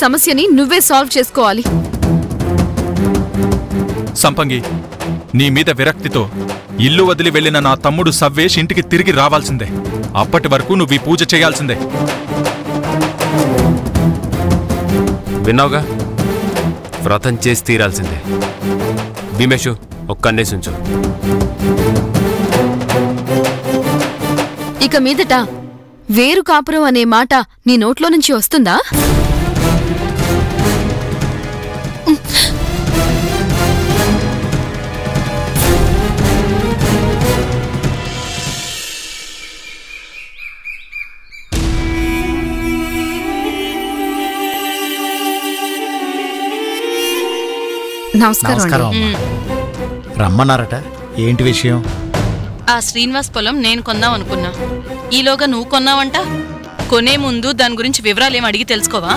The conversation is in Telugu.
సమస్యని నువ్వే సాల్వ్ చేసుకోవాలి. సంపంగి, నీ మీద విరక్తితో ఇల్లు వదిలి వెళ్లిన నా తమ్ముడు సవ్వేష్ ఇంటికి తిరిగి రావాల్సిందే. అప్పటి వరకు నువ్వు ఈ పూజ చేయాల్సిందే. విన్నావుగా, వ్రతం చేసి తీరాల్సిందే. భీమేషు, ఒక్కన్నేసుంచు. ఇక మీదట వేరు కాపురం అనే మాట నీ నోట్లో నుంచి వస్తుందా? నమస్కారం. రమ్మన్నారట, ఏంటి విషయం? ఆ శ్రీనివాస్ పొలం నేను కొందాం అనుకున్నా. ఈలోగా నువ్వు కొన్నావంట. కొనే ముందు దాని గురించి వివరాలేం అడిగి తెలుసుకోవా?